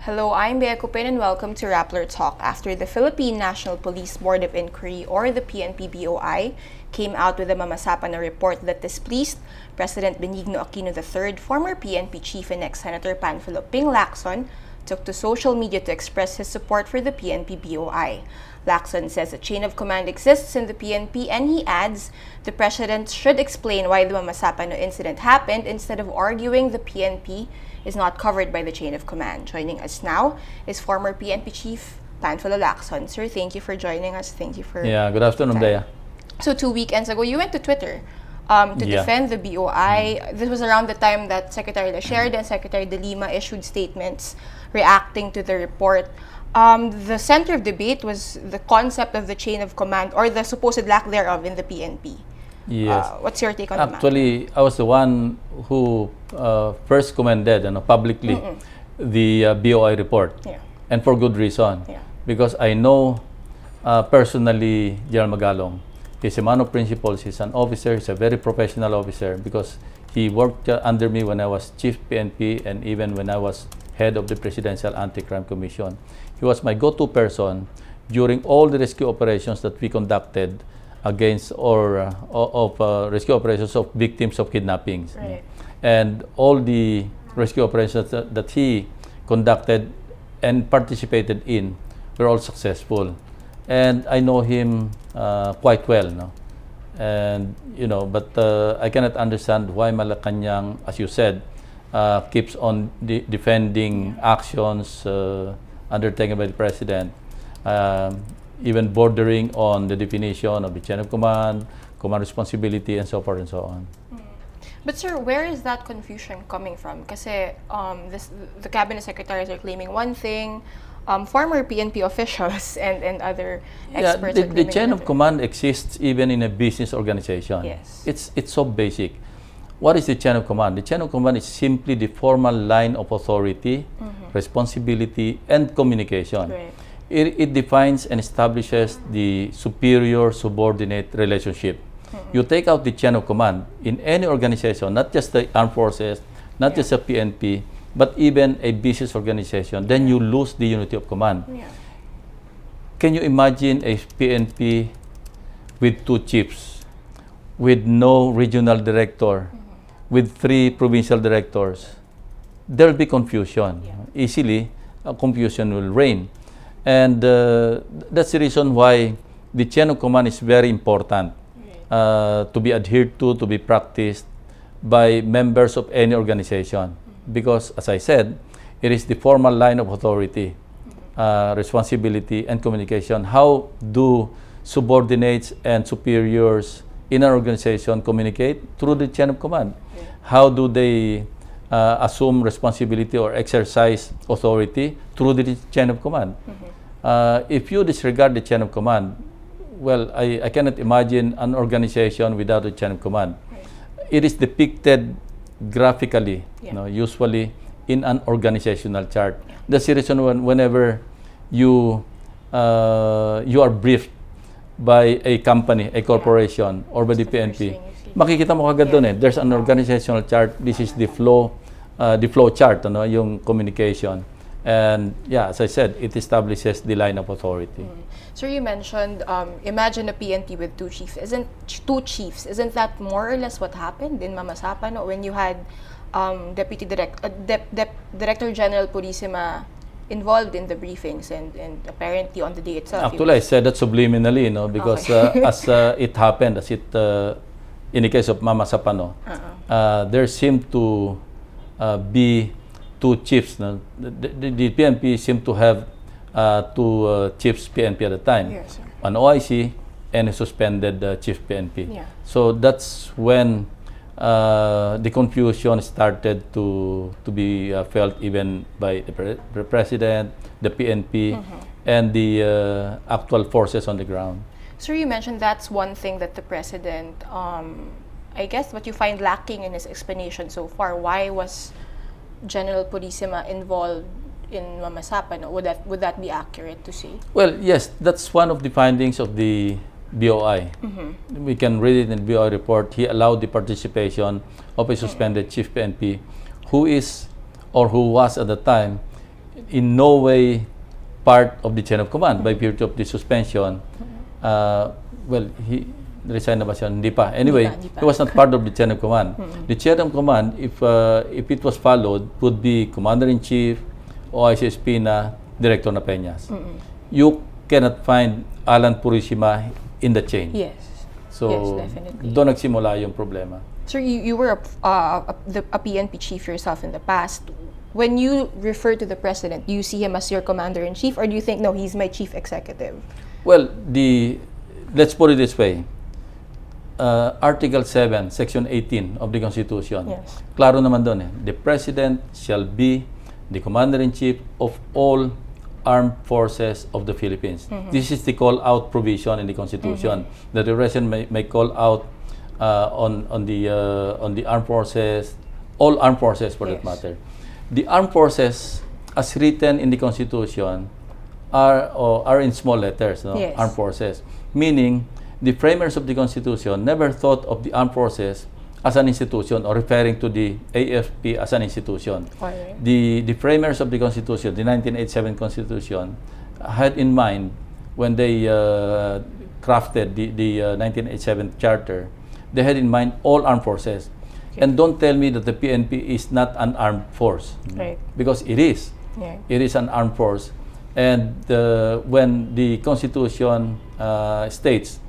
Hello, I'm Bea Cupin and welcome to Rappler Talk. After the Philippine National Police Board of Inquiry, or the PNP-BOI, came out with a Mamasapano report that displeased President Benigno Aquino III, former PNP chief and ex-Senator Panfilo Lacson took to social media to express his support for the PNP-BOI. Lacson says a chain of command exists in the PNP, and he adds the president should explain why the Mamasapano incident happened instead of arguing the PNP is not covered by the chain of command. Joining us now is former PNP chief Panfilo Lacson. Sir, thank you for joining us. Thank you for good afternoon, Bea. So 2 weekends ago, you went to Twitter to defend the BOI. This was around the time that Secretary Lacson and Secretary De Lima issued statements reacting to the report. The center of debate was the concept of the chain of command, or the supposed lack thereof in the PNP. Yes. What's your take on that? Actually, I was the one who first commended publicly the BOI report. And for good reason. Because I know personally General Magalong. He's a man of principles. He's an officer. He's a very professional officer because he worked under me when I was chief PNP and even when I was head of the Presidential Anti-Crime Commission. He was my go-to person during all the rescue operations that we conducted against rescue operations of victims of kidnappings. Right. And all the rescue operations that he conducted and participated in were all successful. And I know him quite well, no? And but I cannot understand why Malacanang, as you said, keeps on defending actions undertaken by the president, even bordering on the definition of the chain of command responsibility, and so forth and so on. But sir, where is that confusion coming from? Kasi the cabinet secretaries are claiming one thing, former PNP officials and other experts are the chain of command exists even in a business organization. Yes. It's so basic. What is the chain of command? The chain of command is simply the formal line of authority, responsibility, and communication. Right. It defines and establishes the superior-subordinate relationship. You take out the chain of command in any organization, not just the armed forces, not just the PNP, but even a business organization, then you lose the unity of command. Can you imagine a PNP with 2 chiefs, with no regional director, with 3 provincial directors? There will be confusion. Easily, confusion will reign. And that's the reason why the chain of command is very important to be adhered to be practiced by members of any organization. Because, as I said, it is the formal line of authority, responsibility, and communication. How do subordinates and superiors in an organization communicate? Through the chain of command. How do they assume responsibility or exercise authority? Through the chain of command. If you disregard the chain of command, well, I cannot imagine an organization without a chain of command. It is depicted graphically, usually in an organizational chart. That's the reason whenever you are briefed by a company, a corporation, or by the PNP, makikita mo kagad doon there's an organizational chart. This is the flow chart, yung communication. And as I said, it establishes the line of authority. Sir, you mentioned, imagine a PNP with 2 chiefs. Isn't that more or less what happened in Mamasapano when you had Director General Purissima involved in the briefings and apparently on the day itself? Actually, I said that subliminally, because as it happened, in the case of Mamasapano, there seemed to be 2 chiefs. The PNP seemed to have 2 chiefs PNP at the time. Yes, sir. An OIC and a suspended chief PNP. So that's when the confusion started to be felt even by the president, the PNP, and the actual forces on the ground. Sir, you mentioned that's one thing that the president, I guess what you find lacking in his explanation so far. Why was General Purissima involved in Mamasapano? Would that be accurate to say? Well, yes, that's one of the findings of the BOI. We can read it in the BOI report. He allowed the participation of a suspended chief PNP who is or who was at the time in no way part of the chain of command by virtue of the suspension. Well, he resigned na ba siya? Hindi pa. Anyway, Hindi pa. he was not part of the chain of command. The chain of command, if it was followed, would be Commander-in-Chief, OICSP na, Director na Peñas. You cannot find Alan Purisima in the chain. Yes. So, Yes, definitely. doon nagsimula yung problema. Sir, you were a PNP chief yourself in the past. When you refer to the president, do you see him as your commander-in-chief, or do you think, no, he's my chief executive? Well, let's put it this way. Article 7, Section 18 of the Constitution. Yes. Klaro naman doon The President shall be the Commander-in-Chief of all armed forces of the Philippines. This is the call-out provision in the Constitution. That the President may call out on the armed forces, all armed forces for that matter. The armed forces, as written in the Constitution, are in small letters, no? Yes. Armed forces. Meaning, the framers of the Constitution never thought of the armed forces as an institution or referring to the AFP as an institution. Right. The framers of the Constitution, the 1987 Constitution, had in mind when they crafted the 1987 Charter, they had in mind all armed forces. And don't tell me that the PNP is not an armed force. Right. Because it is. Yeah. It is an armed force. And when the Constitution states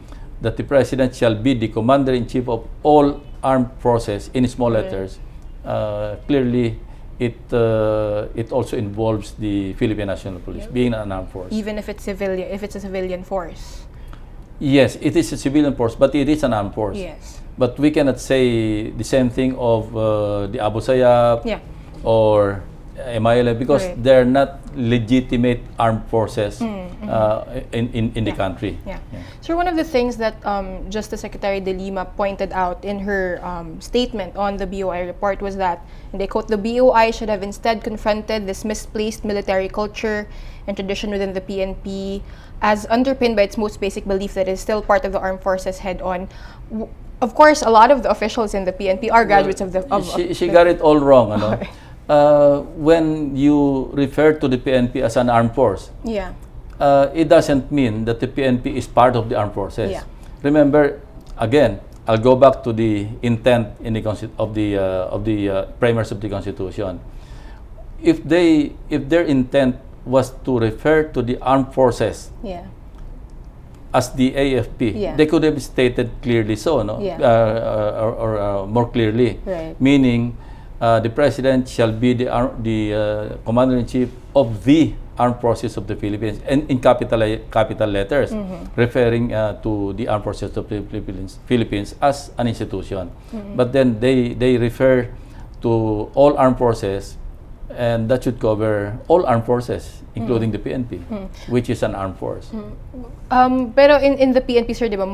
that the President shall be the Commander-in-Chief of all armed forces in small letters, clearly it also involves the Philippine National Police being an armed force. Even if it's a civilian force. Yes, it is a civilian force, but it is an armed force. Yes. But we cannot say the same thing of the Abu Sayyaf or MILF because they're not legitimate armed forces in the country. Yeah. So one of the things that Justice Secretary De Lima pointed out in her statement on the BOI report was that, and they quote, the BOI should have instead confronted this misplaced military culture and tradition within the PNP as underpinned by its most basic belief that it is still part of the armed forces head-on. Of course, a lot of the officials in the PNP are graduates of the... She got it all wrong. When you refer to the PNP as an armed force, it doesn't mean that the PNP is part of the armed forces. Yeah. Remember, again, I'll go back to the intent in of the framers of the Constitution. If their intent was to refer to the armed forces as the AFP, they could have stated clearly so, no? Or more clearly, meaning the President shall be the Commander-in-Chief of the Armed Forces of the Philippines, and in capital letters, referring to the Armed Forces of the Philippines as an institution. But then they refer to all armed forces, and that should cover all armed forces, including the PNP, which is an armed force. Pero in the PNP, sir, diba,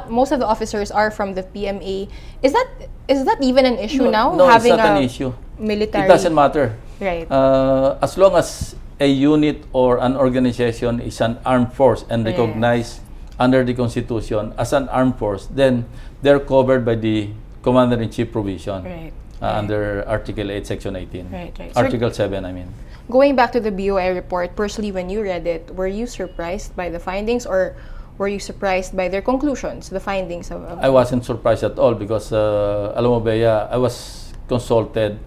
most of the officers are from the PMA. Is that even an issue now? No, having it's not an issue. Military. It doesn't matter. Right. As long as a unit or an organization is an armed force and recognized under the Constitution as an armed force, then they're covered by the Commander-in-Chief provision under Article 8, Section 18. Article 7, I mean. Going back to the BOI report, personally, when you read it, were you surprised by the findings, or were you surprised by their conclusions, the findings of I wasn't surprised at all because, alam mo, Bea, I was consulted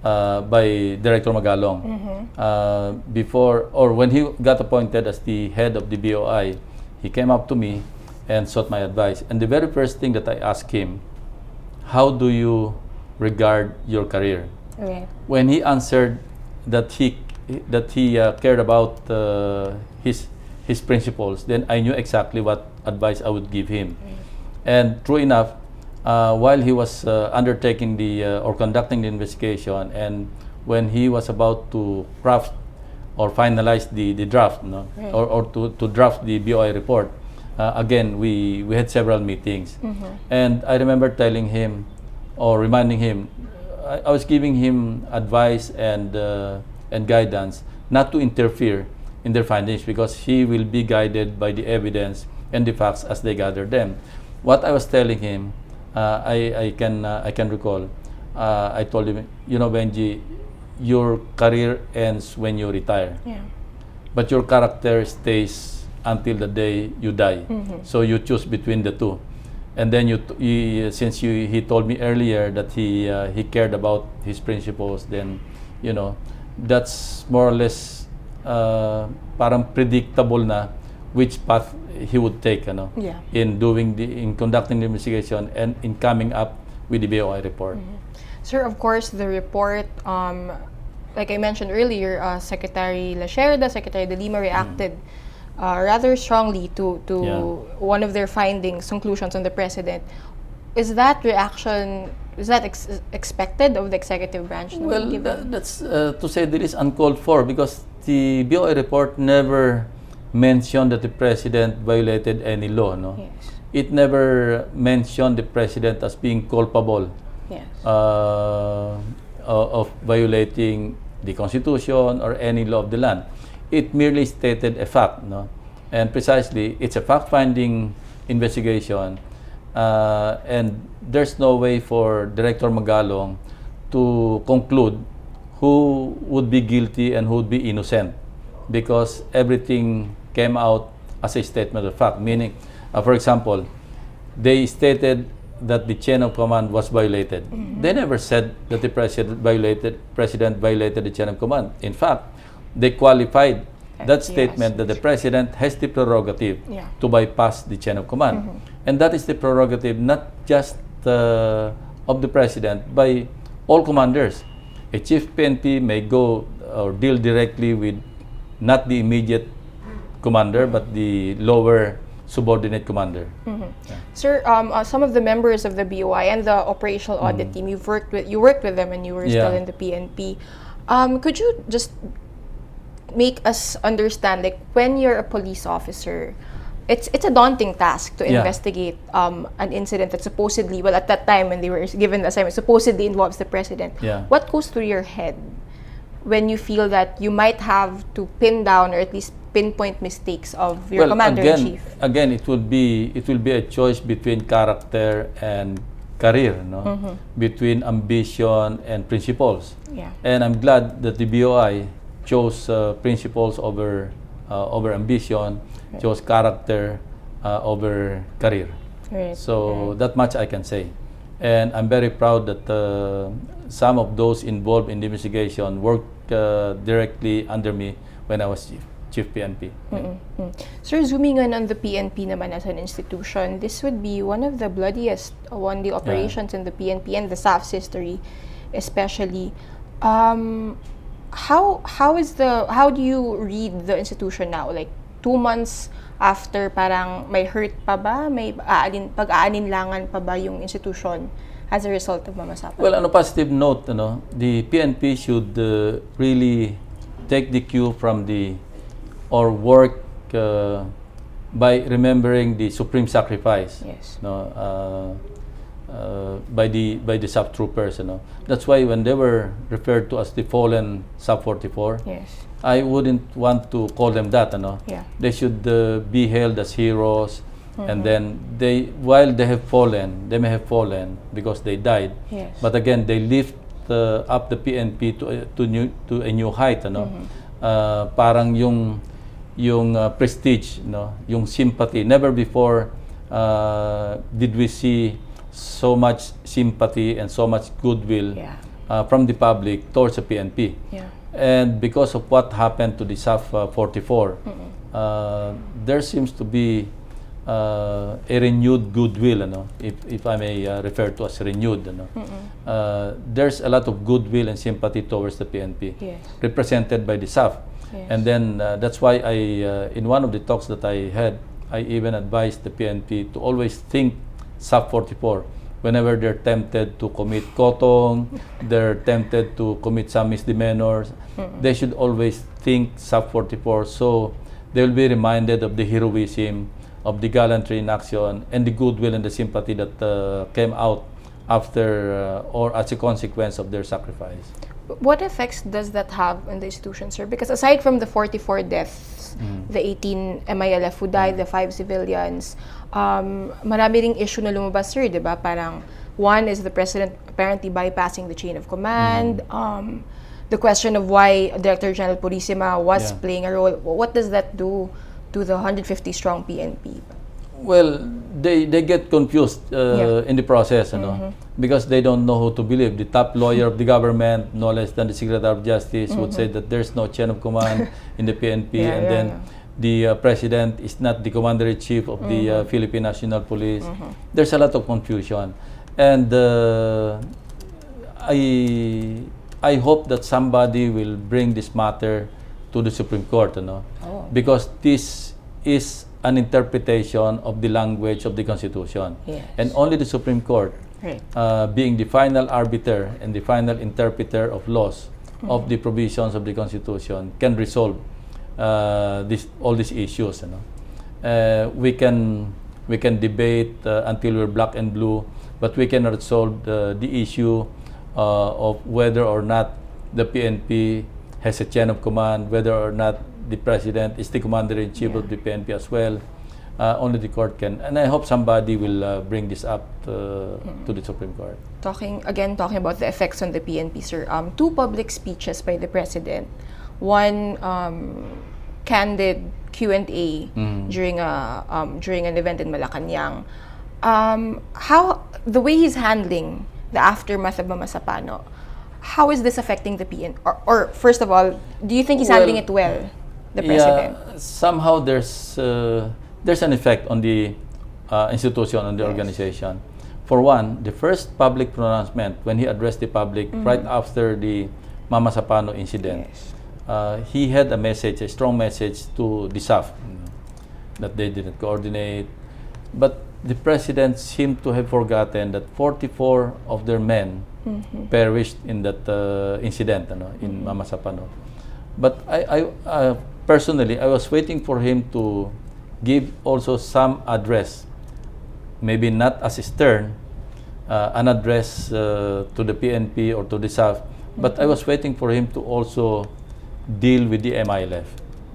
by Director Magalong before, or when he got appointed as the head of the BOI, he came up to me and sought my advice. And the very first thing that I asked him, how do you regard your career? When he answered that he cared about his principles, then I knew exactly what advice I would give him. And true enough, while he was undertaking or conducting the investigation, and when he was about to craft or finalize the draft, or to draft the BOI report, again, we had several meetings. And I remember telling him, or reminding him, I was giving him advice and guidance not to interfere in their findings because he will be guided by the evidence and the facts as they gather them. What I was telling him, I can recall, I told him, Benji, your career ends when you retire. Yeah. But your character stays until the day you die. So you choose between the two. And then he told me earlier that he cared about his principles, then that's more or less parang predictable na which path he would take Yeah. in conducting the investigation and in coming up with the BOI report. Sir, of course, the report, like I mentioned earlier, Secretary Lacerda, Secretary De Lima reacted rather strongly to one of their findings, conclusions on the president. Is that reaction, expected of the executive branch? Well, that's to say that is uncalled for, because the BOI report never mentioned that the president violated any law. Yes. It never mentioned the president as being culpable Yes. of violating the Constitution or any law of the land. It merely stated a fact, and precisely it's a fact-finding investigation, and there's no way for Director Magalong to conclude who would be guilty and who would be innocent, because everything came out as a statement of fact. Meaning, for example, they stated that the chain of command was violated. They never said that the president violated the chain of command. In fact, they qualified that statement that the president has the prerogative to bypass the chain of command. And that is the prerogative not just of the president, by all commanders. A chief PNP may go or deal directly with not the immediate commander, but the lower subordinate commander. Sir, some of the members of the BOI and the operational audit team, you worked with them when you were still in the PNP. Could you just make us understand, like, when you're a police officer, it's a daunting task to investigate an incident that supposedly, well, at that time when they were given the assignment, supposedly involves the president. What goes through your head when you feel that you might have to pin down or at least pinpoint mistakes of your commander-in-chief? Again, it will be a choice between character and career, between ambition and principles. And I'm glad that the BOI chose principles over ambition, chose character over career. So that much I can say. And I'm very proud that some of those involved in the investigation worked directly under me when I was Chief PNP. Sir, zooming in on the PNP naman as an institution, this would be one of the bloodiest the operations in the PNP and the SAF's history, especially. How do you read the institution now? Like 2 months after, parang may hurt pa ba? May pag-aalinlangan pa ba yung institution as a result of Mamasapano? Well, on a positive note, the PNP should really take the cue from or work by remembering the supreme sacrifice. By the SAF troopers. That's why when they were referred to as the fallen SAF 44, I wouldn't want to call them that. They should be hailed as heroes. And then while they may have fallen because they died, but again they lift up the PNP to a new height. Parang yung prestige, yung sympathy. Never before did we see so much sympathy and so much goodwill from the public towards the PNP. And because of what happened to the SAF 44, there seems to be a renewed goodwill, if I may refer to as renewed. There's a lot of goodwill and sympathy towards the PNP, represented by the SAF. And then that's why in one of the talks that I had, I even advised the PNP to always think SAF 44 whenever they're tempted to commit kotong, they're tempted to commit some misdemeanors. They should always think SAF 44, so they'll be reminded of the heroism, of the gallantry in action, and the goodwill and the sympathy that came out after or as a consequence of their sacrifice. What effects does that have on the institution, sir? Because aside from the 44 deaths, the 18 MILF who died, the 5 civilians, marami ring issue na lumabas, sir, diba? Parang one is the president apparently bypassing the chain of command. the question of why Director General Purisima was Yeah. playing a role. What does that do to the 150 strong PNP? Well, they get confused Yeah. in the process, because they don't know who to believe. The top lawyer of the government, no less than the Secretary of Justice, would say that there's no chain of command in the PNP, Yeah, and yeah, then yeah. the President is not the Commander-in-Chief of the Philippine National Police. There's a lot of confusion, and I hope that somebody will bring this matter to the Supreme Court, because this is an interpretation of the language of the Constitution. Yes. And only the Supreme Court, Right. being the final arbiter and the final interpreter of laws, of the provisions of the Constitution, can resolve all these issues. We can debate until we're black and blue, but we cannot solve the issue of whether or not the PNP has a chain of command, whether or not the President is the Commander-in-Chief of the PNP as well. Only the court can. And I hope somebody will bring this up to the Supreme Court. Talking about the effects on the PNP, sir. Two public speeches by the President. One candid Q&A during an event in Malacanang. How the way he's handling the aftermath of Mamasapano, how is this affecting the PNP? Or first of all, do you think he's handling it well, the President? Yeah, somehow there's an effect on the institution, on the organization. For one, the first public pronouncement when he addressed the public right after the Mamasapano incident, he had a strong message to the SAF, that they didn't coordinate. But the President seemed to have forgotten that 44 of their men perished in that incident in Mamasapano. But I personally, I was waiting for him to give also some address, maybe not as stern, an address to the PNP or to the SAF, but I was waiting for him to also deal with the MILF.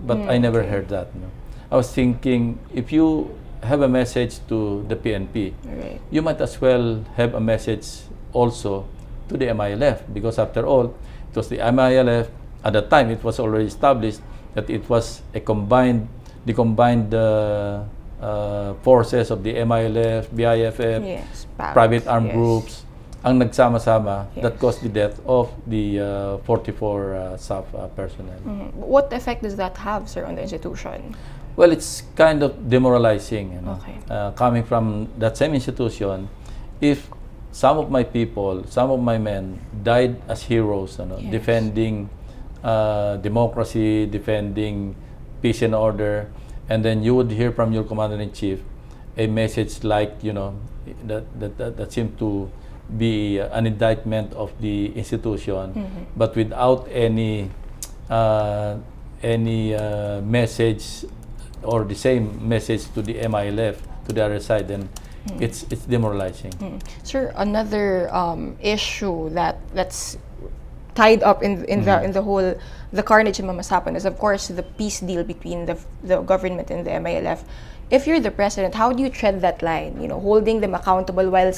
But I never heard that. I was thinking, if you have a message to the PNP, Right. you might as well have a message also to the MILF, because after all, it was the MILF, at that time it was already established that it was the combined forces of the MILF, BIFF, Yes, private armed yes. groups, ang nagsama-sama that Yes. caused the death of the 44 SAF personnel. What effect does that have, sir, on the institution? Well, it's kind of demoralizing, Okay. Coming from that same institution. If some of my people, some of my men died as heroes, Yes. defending democracy, defending peace and order, and then you would hear from your Commander-in-Chief a message like, that seemed to be an indictment of the institution, but without any message or the same message to the MILF, to the other side, then it's demoralizing. Sir, another issue that's tied up in the whole the carnage in Mamasapano is, of course, the peace deal between the government and the MILF. If you're the President, how do you tread that line? Holding them accountable while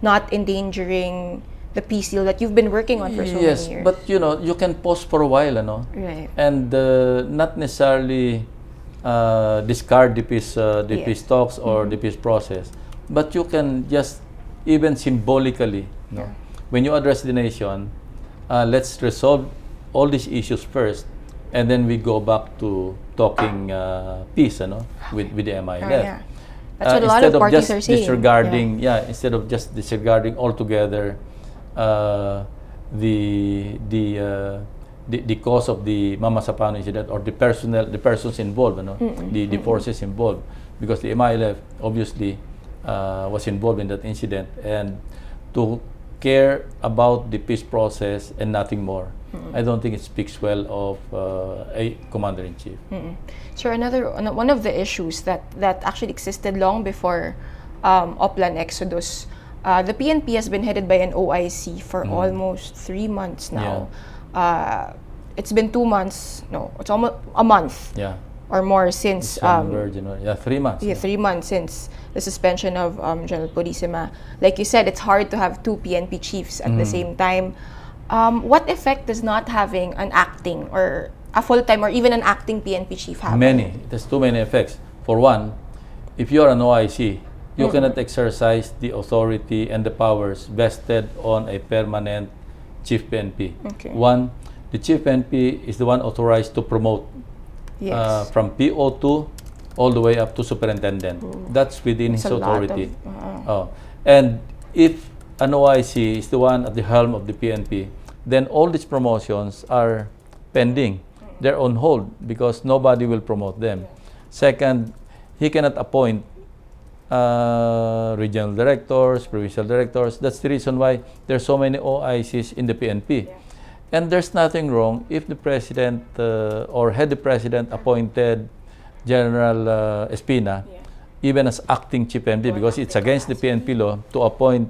not endangering the peace deal that you've been working on for so many years. Yes, but you can pause for a while, Right. and not necessarily discard the peace talks or the peace process, but you can just even symbolically, when you address the nation, let's resolve all these issues first, and then we go back to talking peace, with the MILF. Yeah. That's what a lot of parties are saying. Instead of just disregarding altogether the cause of the Mamasapano incident, or the persons involved, the forces involved, because the MILF obviously was involved in that incident, and to care about the peace process and nothing more. I don't think it speaks well of a Commander-in-Chief. Sir, one of the issues that actually existed long before Oplan Exodus, the PNP has been headed by an OIC for almost 3 months now. It's been 2 months. No, it's almost a month. Yeah. Or more since December, January. 3 months. Yeah, 3 months since the suspension of General Purisima. Like you said, it's hard to have two PNP chiefs at the same time. What effect does not having an acting or a full-time or even an acting PNP chief have? Many. There's too many effects. For one, if you're an OIC, you cannot exercise the authority and the powers vested on a permanent chief PNP. Okay. One, the chief PNP is the one authorized to promote Yes. from PO2 all the way up to superintendent. That's within It's his a lot authority. of, And if an OIC is the one at the helm of the PNP, then all these promotions are pending. They're on hold because nobody will promote them. Second, he cannot appoint regional directors, provincial directors. That's the reason why there's so many OICs in the PNP. And there's nothing wrong if the president or had the president appointed General Espina, even as acting chief PNP, because it's against the PNP law to appoint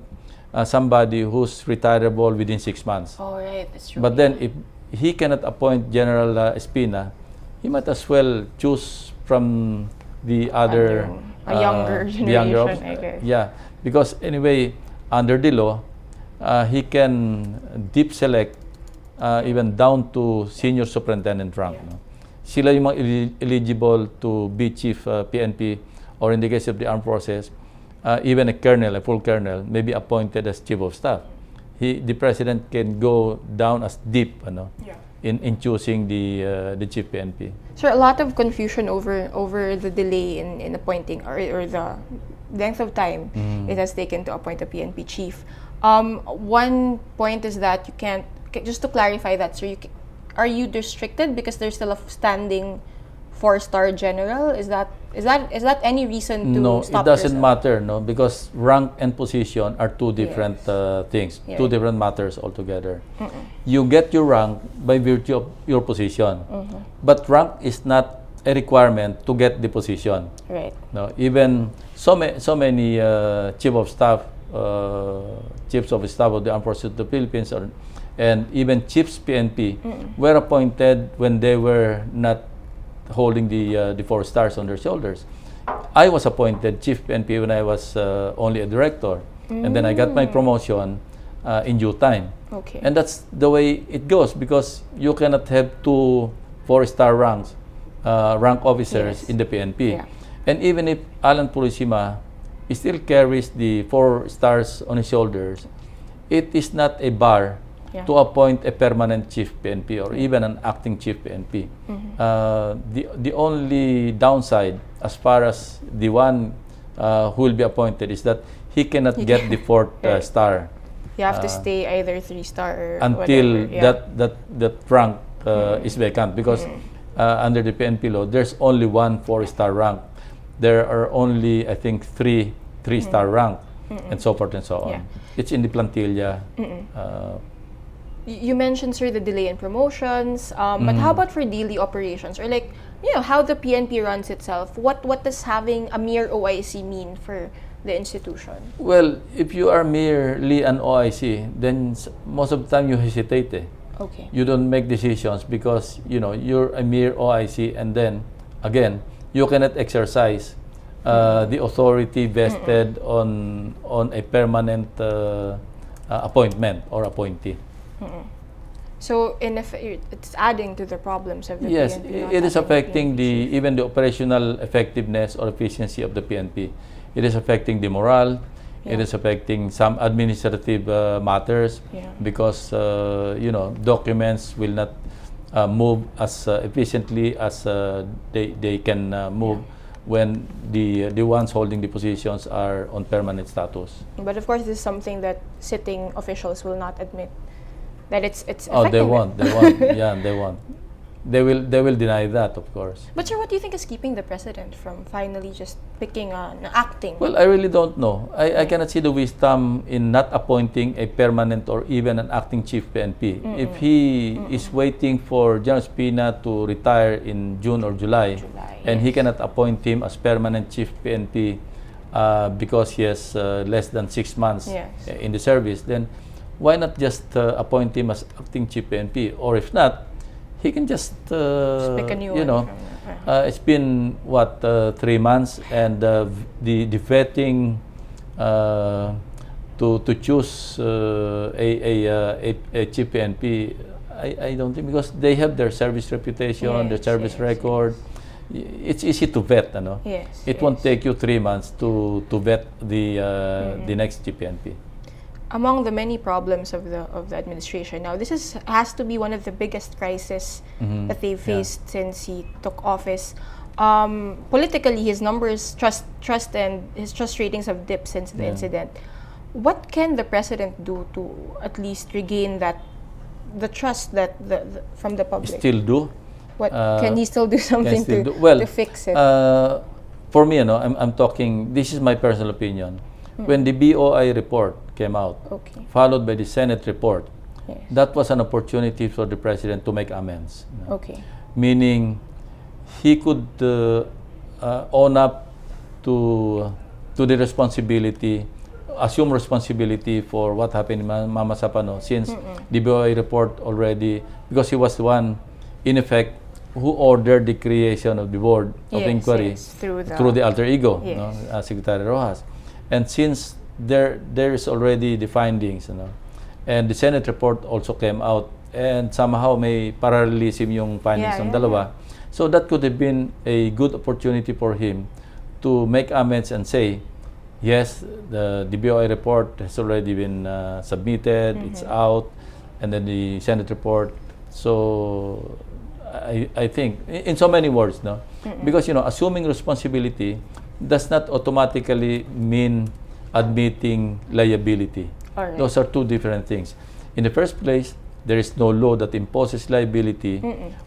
somebody who's retirable within 6 months. Oh, right. That's true. But then if he cannot appoint General Espina, he might as well choose from the other a younger generation, I guess. Yeah, because anyway, under the law, he can deep select even down to senior superintendent rank. No? Sila yung mga eligible to be chief PNP, or in the case of the armed forces, even a colonel, a full colonel, may be appointed as chief of staff. The president can go down as deep in choosing the chief PNP. Sir, a lot of confusion over the delay in appointing or the length of time it has taken to appoint a PNP chief. One point is that you can't, just to clarify that, sir, are you restricted because there's still a standing 4-star general? Is that any reason to No, stop it doesn't yourself? matter, no, because rank and position are two different things, two different matters altogether. You get your rank by virtue of your position, but rank is not a requirement to get the position. Right. No, even so many chiefs of staff of the Armed Forces of the Philippines, and even chiefs PNP were appointed when they were not holding the 4 stars on their shoulders. I was appointed chief PNP when I was only a director, and then I got my promotion in due time. Okay. And that's the way it goes, because you cannot have 2 4-star rank officers in the PNP. Yeah. And even if Alan Purisima still carries the 4 stars on his shoulders, it is not a bar to appoint a permanent chief PNP or even an acting chief PNP. The only downside, as far as the one who will be appointed, is that he cannot get the 4th star. You have to stay either 3-star or until whatever. that rank is vacant, because under the PNP law, there's only 1 4-star rank. There are only, I think, 3 3-star rank, and so forth and so on. It's in the plantilla. You mentioned, sir, the delay in promotions, but how about for daily operations, or like, how the PNP runs itself? What does having a mere OIC mean for the institution? Well, if you are merely an OIC, then most of the time you hesitate. Okay. You don't make decisions because you're a mere OIC, and then again you cannot exercise the authority vested on a permanent appointment or appointee. So in effect, it's adding to the problems of the Yes, PNP. it is affecting even the operational effectiveness or efficiency of the PNP. It is affecting the morale. It is affecting some administrative matters, because documents will not move as efficiently as they can move when the ones holding the positions are on permanent status. But of course, this is something that sitting officials will not admit, that it's affecting Oh, they them. won't. Yeah, they won't. They will deny that, of course. But sir, what do you think is keeping the president from finally just picking on acting? Well, I really don't know. I cannot see the wisdom in not appointing a permanent or even an acting chief PNP. If he is waiting for General Espina to retire in June or July, and he cannot appoint him as permanent chief PNP because he has less than 6 months in the service, then why not just appoint him as acting chief PNP? Or if not, he can just pick a new one. It's been 3 months, and the vetting to choose a chief PNP, I don't think, because they have their service reputation, their service record. It's easy to vet, ano? It won't take you 3 months to vet the next chief PNP. Among the many problems of the administration now, has to be one of the biggest crises that they've faced since he took office. Politically, his numbers, trust ratings have dipped since the incident. What can the president do to at least regain the trust from the public? Still do. What can he still do something to fix it? For me, I'm talking. This is my personal opinion. When the BOI report came out, followed by the Senate report, that was an opportunity for the president to make amends. Meaning, he could own up to the responsibility, assume responsibility for what happened in Mamasapano, since the BOI report already, because he was the one, in effect, who ordered the creation of the board of inquiry through the alter ego, Secretary Rojas. And since there is already the findings, and the Senate report also came out, and somehow may parallelism yung findings ng dalawa. So that could have been a good opportunity for him to make amends and say, yes, the BOI report has already been submitted, it's out, and then the Senate report. So I think, in so many words, because assuming responsibility does not automatically mean admitting liability. Those are two different things. In the first place, there is no law that imposes liability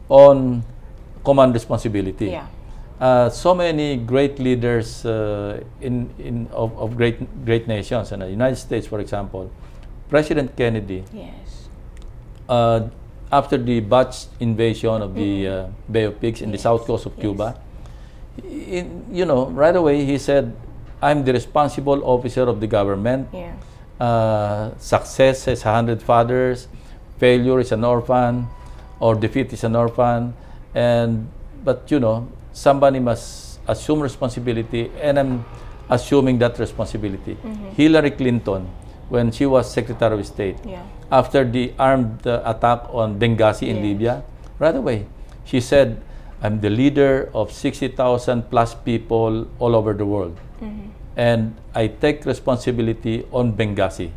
on command responsibility. So many great leaders of great nations, in the United States, for example, President Kennedy, after the botched invasion of the Bay of Pigs in the south coast of Cuba, right away he said, I'm the responsible officer of the government. Success has 100 fathers, failure is an orphan, or defeat is an orphan. But somebody must assume responsibility, and I'm assuming that responsibility. Hillary Clinton, when she was Secretary of State, after the armed attack on Benghazi in Libya, right away, she said, I'm the leader of 60,000 plus people all over the world. And I take responsibility on Benghazi.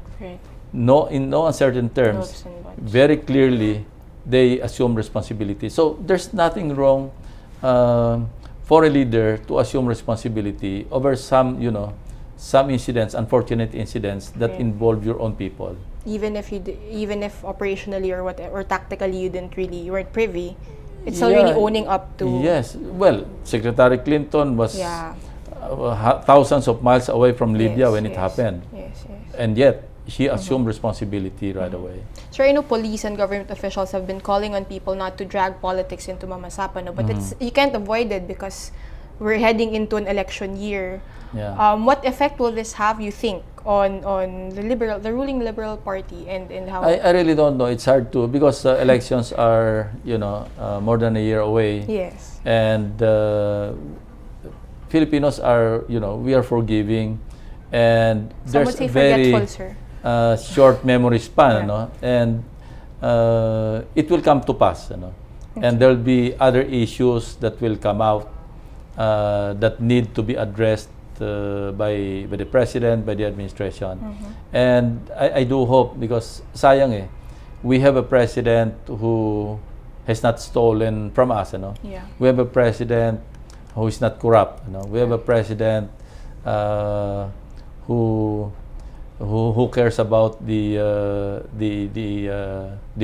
No, in no uncertain terms, very clearly, they assume responsibility. So there's nothing wrong for a leader to assume responsibility over some incidents, unfortunate incidents that involve your own people. Even if operationally or tactically you weren't privy, it's already owning up to. Yes, well, Secretary Clinton was thousands of miles away from Libya when it happened, and yet she assumed responsibility right away. Sir, I know police and government officials have been calling on people not to drag politics into Mamasapano, but you can't avoid it because we're heading into an election year. What effect will this have, you think, on the ruling Liberal Party and how? I really don't know. It's hard to, because elections are more than a year away. And Filipinos are we are forgiving, and there's a very short memory span, and it will come to pass, and there'll be other issues that will come out that need to be addressed by the president, by the administration. And I do hope, because sayang we have a president who has not stolen from us, we have a president who is not corrupt, we have a president who cares about the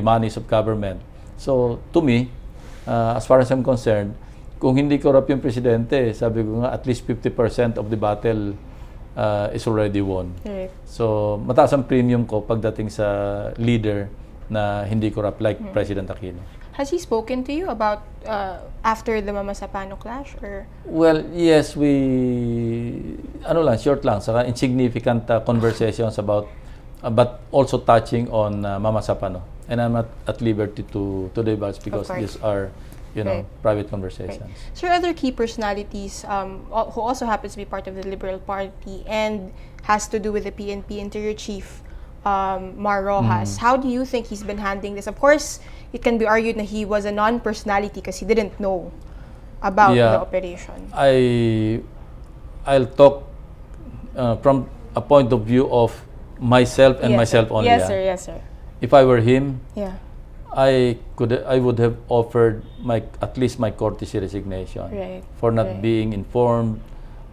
monies of government. So to me, as far as I'm concerned, kung hindi corrupt yung presidente, sabi ko nga, at least 50% of the battle is already won. So mataas ang premium ko pagdating sa leader na hindi corrupt like President Aquino. Has he spoken to you about after the Mamasapano clash, or? Well, yes, we short lang, saka insignificant conversations about but also touching on Mamasapano. And I'm not at liberty to divulge because these are private conversations. So other key personalities who also happens to be part of the Liberal Party and has to do with the PNP Interior Chief, Mar Rojas. How do you think he's been handling this? Of course, it can be argued that he was a non-personality because he didn't know about the operation. I'll talk from a point of view of myself and myself only. Yes, sir. Yes, sir. If I were him, I would have offered at least my courtesy resignation for not being informed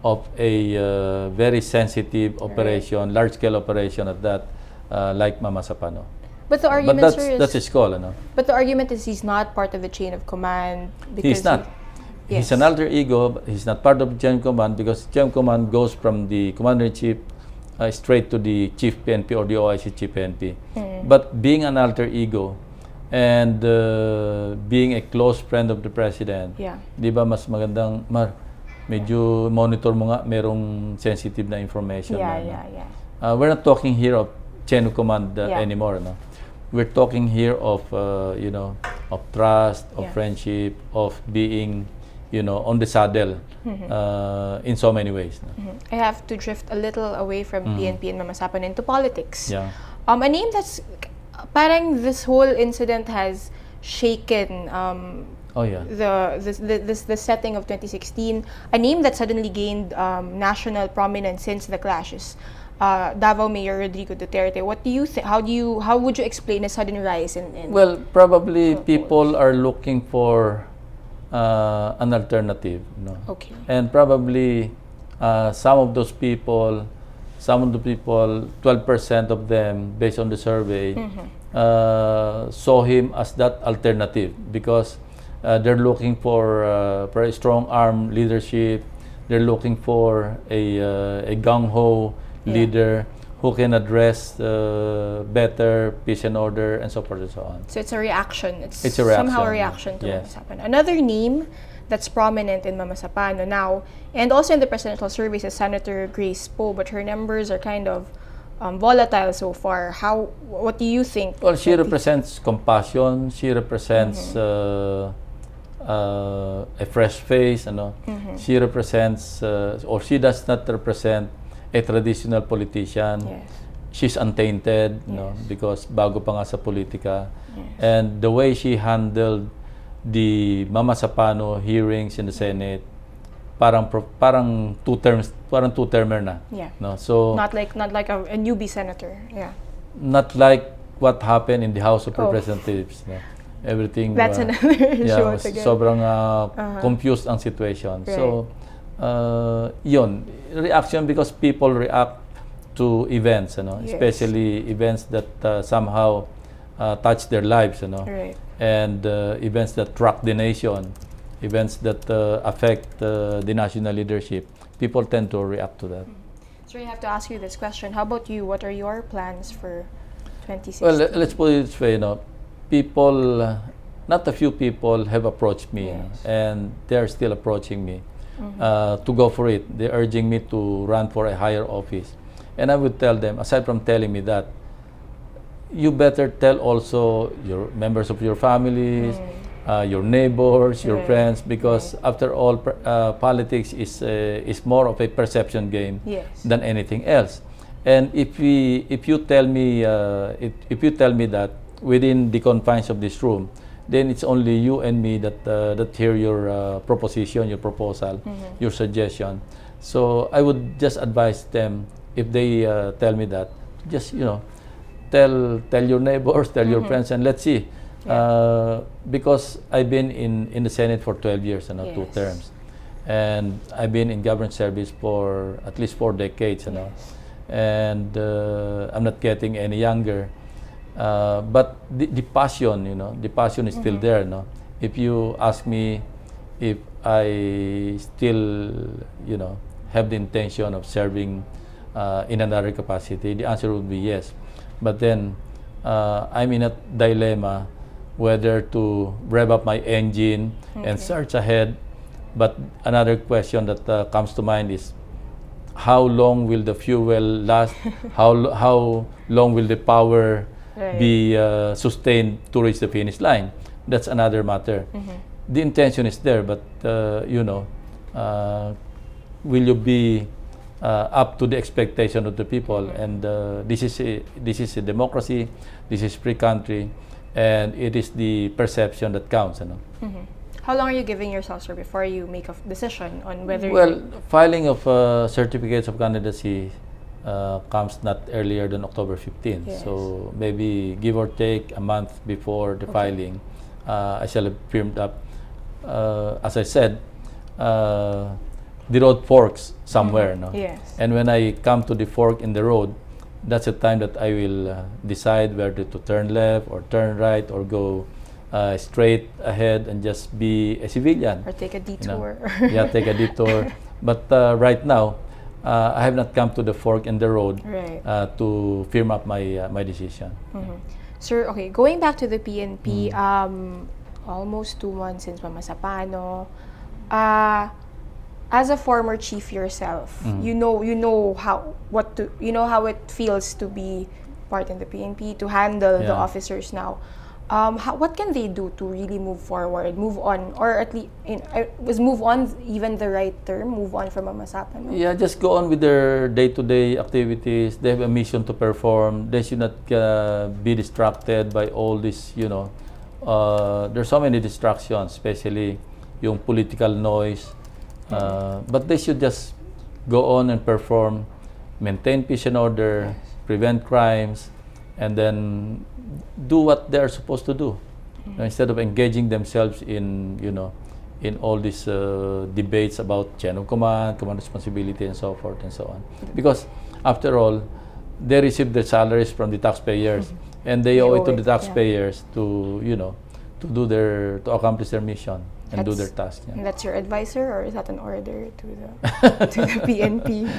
of a very sensitive operation, large-scale operation at that, like Mamasapano. But the argument, that's his call, But the argument is he's not part of the chain of command. Because he's not. He's an alter ego. But he's not part of the chain of command because chain of command goes from the commander-in-chief straight to the chief PNP or the OIC chief PNP. But being an alter ego and being a close friend of the president, di ba mas magandang, medyo monitor mo nga, merong sensitive na information. We're not talking here of chain of command anymore. We're talking here of, of trust, of friendship, of being, on the saddle in so many ways. I have to drift a little away from PNP and Mamasapano into politics. A name that's parang this whole incident has shaken the setting of 2016. A name that suddenly gained national prominence since the clashes. Davao Mayor Rodrigo Duterte. What do you think? How would you explain a sudden rise in Well, probably people are looking for an alternative, Okay. And probably some of the people, 12% of them, based on the survey, saw him as that alternative because they're looking for a strong arm leadership. They're looking for a gung-ho leader who can address better peace and order and so forth and so on. So it's a reaction. It's a reaction. Somehow a reaction to Mamasapano. Another name that's prominent in Mamasapano now, and also in the presidential surveys, is Senator Grace Poe, but her numbers are kind of volatile so far. What do you think? Well, she represents compassion. She represents a fresh face. She represents, or she does not represent a traditional politician. She's untainted, because bago pa nga sa politika. And the way she handled the Mamasapano hearings in the Senate, parang two-termer na. So not like a newbie senator. Not like what happened in the House of Representatives. Everything. That's another issue. Sobrang confused ang situation. So yun, reaction because people react to events, especially events that somehow touch their lives, and events that rock the nation, events that affect the national leadership. People tend to react to that. So I have to ask you this question. How about you? What are your plans for 2016? Well, let's put it this way, people, not a few people have approached me, and they're still approaching me. To go for it. They're urging me to run for a higher office. And I would tell them, aside from telling me that, you better tell also your members of your families, your neighbors, your friends, because after all, politics is more of a perception game than anything else. And if you tell me that within the confines of this room, then it's only you and me that hear your proposition, your proposal, your suggestion. So I would just advise them, if they tell me that, just tell your neighbors, tell your friends, and let's see. Because I've been in the Senate for 12 years, 2 terms, and I've been in government service for at least 4 decades, and I'm not getting any younger. But the passion, the passion is still there. If you ask me if I still, have the intention of serving in another capacity, the answer would be yes. But then I'm in a dilemma whether to rev up my engine and surge ahead. But another question that comes to mind is, how long will the fuel last? How long will the power be sustained to reach the finish line? That's another matter. the intention is there, but will you be up to the expectation of the people? And this is a democracy, this is free country, and it is the perception that counts. How long are you giving yourself, sir, before you make a decision on whether? Well, filing of certificates of candidacy comes not earlier than October 15th. Yes. So maybe give or take a month before the filing, I shall have firmed up. As I said, the road forks somewhere, no? Yes. And when I come to the fork in the road, that's the time that I will decide whether to turn left or turn right or go straight ahead and just be a civilian. Or take a detour. Yeah, take a detour. But right now, I have not come to the fork in the road to firm up my decision. Sir, okay, going back to the PNP, almost 2 months since Mamasapano, as a former chief yourself, you know how it feels to be part in the PNP, to handle the officers now. What can they do to really move forward, move on, or at least was move on even the right term? Move on from Mamasapano? Yeah, just go on with their day-to-day activities. They have a mission to perform. They should not be distracted by all this. There's so many distractions, especially yung political noise. But they should just go on and perform, maintain peace and order, prevent crimes, and then do what they are supposed to do, instead of engaging themselves in all these debates about chain of command, command responsibility, and so forth and so on. Because after all, they receive their salaries from the taxpayers, and they owe it to the taxpayers to to accomplish their mission and do their task. And that's your advisor, or is that an order to the PNP?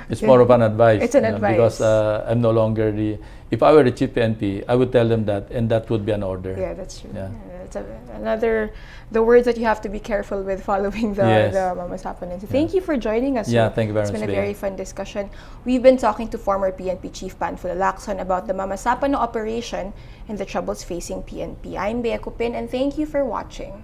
It's more of an advice. It's an advice. Because I'm no longer if I were the chief PNP, I would tell them that, and that would be an order. Yeah, that's true. Yeah. That's the words that you have to be careful with following the Mamasapano. So thank you for joining us. Yeah, thank you very much. It's been a very fun discussion. We've been talking to former PNP Chief Panfilo Lacson about the Mamasapano operation and the troubles facing PNP. I'm Bea Cupin, and thank you for watching.